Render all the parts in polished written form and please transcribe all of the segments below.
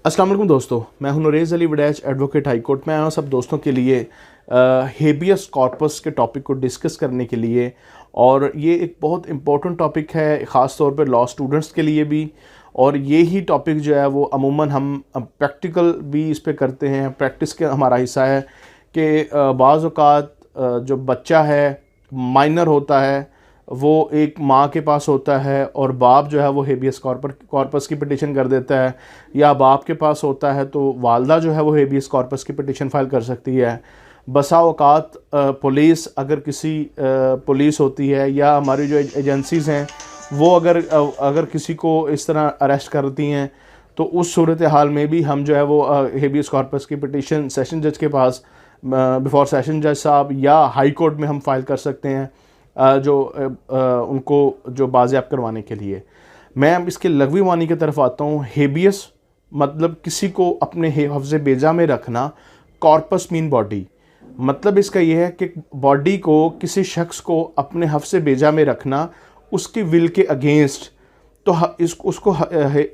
अस्सलाम वालेकुम दोस्तों, मैं हूं नरेज़ Ali Waraich, advocate high court में आया हूं सब दोस्तों के लिए हेबियस कॉर्पस के टॉपिक को डिस्कस करने के लिए। और ये एक बहुत इम्पोर्टेंट टॉपिक है, ख़ास तौर पे लॉ स्टूडेंट्स के लिए भी। और ये ही टॉपिक जो है वो अमूमन हम प्रैक्टिकल भी इस पे करते हैं, प्रैक्टिस का हमारा हिस्सा है कि बाज़ औक़ात जो बच्चा है माइनर होता है वो एक माँ के पास होता है और बाप जो है वो हेबियस कॉर्पस की पिटिशन कर देता है, या बाप के पास होता है तो वालदा जो है वो हेबियस कॉर्पस की पिटिशन फाइल कर सकती है। बसा औकात पुलिस, अगर किसी पुलिस होती है या हमारी जो एजेंसीज़ हैं वो अगर किसी को इस तरह अरेस्ट करती हैं तो उस सूरत हाल में भी हम जो है वो हेबियस कॉर्पस की पिटिशन सेशन जज के पास बिफोर सेशन जज साहब या हाई कोर्ट में हम फाइल कर सकते हैं, उनको जो बाज़ेयाब करवाने के लिए। मैं अब इसके लग़वी मानी की तरफ आता हूँ। हेबियस मतलब किसी को अपने हफ्ज़े बेजा में रखना, कॉर्पस मीन बॉडी, मतलब इसका यह है कि बॉडी को, किसी शख्स को अपने हफ्ज़े बेजा में रखना उसकी विल के अगेंस्ट, तो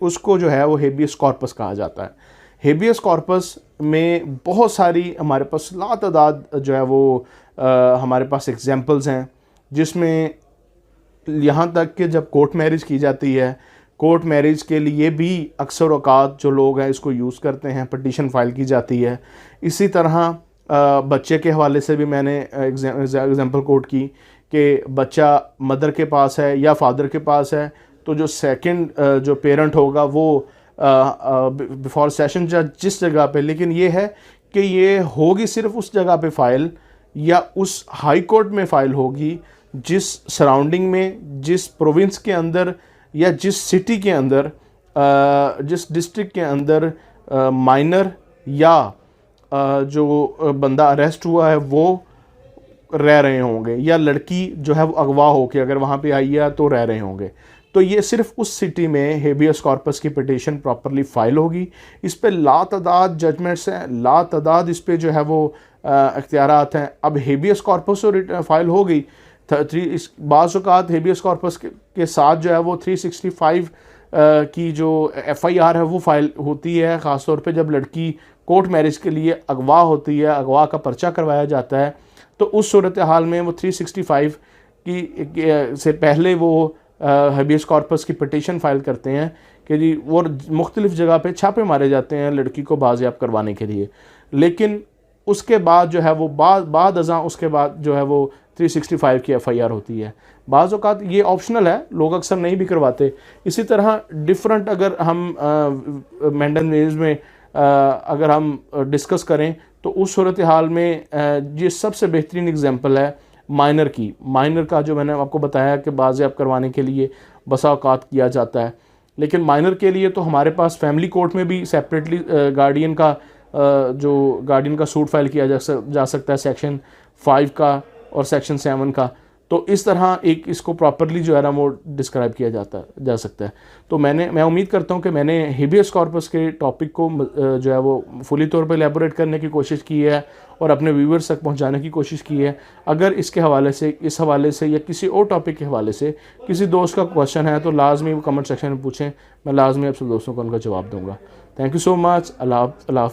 उसको जो है वो हेबियस कॉर्पस कहा जाता है। हेबियस कॉर्पस में बहुत सारी हमारे पास लातादाद जो है वो हमारे पास एग्जांपल्स हैं, जिसमें यहाँ तक कि जब कोर्ट मैरिज की जाती है, कोर्ट मैरिज के लिए भी अक्सर औकात जो लोग हैं इसको यूज़ करते हैं, पटिशन फाइल की जाती है। इसी तरह बच्चे के हवाले से भी मैंने एग्जांपल कोट की कि बच्चा मदर के पास है या फादर के पास है, तो जो सेकंड जो पेरेंट होगा वो बिफोर सेशन जज जिस जगह पे, लेकिन ये है कि ये होगी सिर्फ उस जगह पे फ़ाइल या उस हाई कोर्ट में फ़ाइल होगी जिस सराउंडिंग में, जिस प्रोविंस के अंदर या जिस सिटी के अंदर, जिस डिस्ट्रिक्ट के अंदर माइनर या जो बंदा अरेस्ट हुआ है वो रह रहे होंगे, या लड़की जो है वो अगवा होकर अगर वहाँ पे आई है तो रह रहे होंगे। तो ये सिर्फ उस सिटी में हेबियस कॉर्पस की पिटिशन प्रॉपरली फाइल होगी। इस पे लातादाद जजमेंट्स हैं, लातादाद इस पे जो है वो इख्तियारात हैं। अब हेबियस कॉर्पस फाइल हो गई, इस बाज़ औक़ात हेबियस कॉर्पस के साथ जो है वो 365 की जो FIR है वो फाइल होती है, ख़ास तौर पे जब लड़की कोर्ट मैरिज के लिए अगवा होती है, अगवा का पर्चा करवाया जाता है, तो उस सूरत हाल में वो 365 की से पहले वो हेबियस कॉर्पस की पिटिशन फाइल करते हैं कि जी वो मुख्तलिफ़ जगह पे छापे मारे जाते हैं लड़की को बाज़ेयाब करवाने के लिए। लेकिन उसके बाद जो है वो बाद अज़ां उसके बाद जो है वो 365 की FIR होती है। बाज़ औक़ात ये ऑप्शनल है, लोग अक्सर नहीं भी करवाते। इसी तरह डिफरेंट अगर हम मेंडन वेज में अगर हम डिस्कस करें तो उस सूरत हाल में ये सबसे बेहतरीन एग्जांपल है माइनर की। माइनर का जो मैंने आपको बताया कि बाज़ेयाब करवाने के लिए बसा औक़ात किया जाता है, लेकिन माइनर के लिए तो हमारे पास फैमिली कोर्ट में भी सेपरेटली गार्डियन का सूट फाइल किया जा सकता है, सेक्शन 5 का और सेक्शन 7 का। तो इस तरह एक इसको प्रॉपरली जो है ना वो डिस्क्राइब किया जा सकता है। तो मैं उम्मीद करता हूँ कि मैंने हेबियस कॉर्पस के टॉपिक को जो है वो फुली तौर पे एलैबोरेट करने की कोशिश की है और अपने व्यूअर्स तक पहुँचाने की कोशिश की है। अगर इसके हवाले से, इस हवाले से या किसी और टॉपिक के हवाले से किसी दोस्त का क्वेश्चन है तो लाजमी वो कमेंट सेक्शन में पूछें, मैं लाजमी आप सब दोस्तों को उनका जवाब दूँगा। Thank you so much. Allah.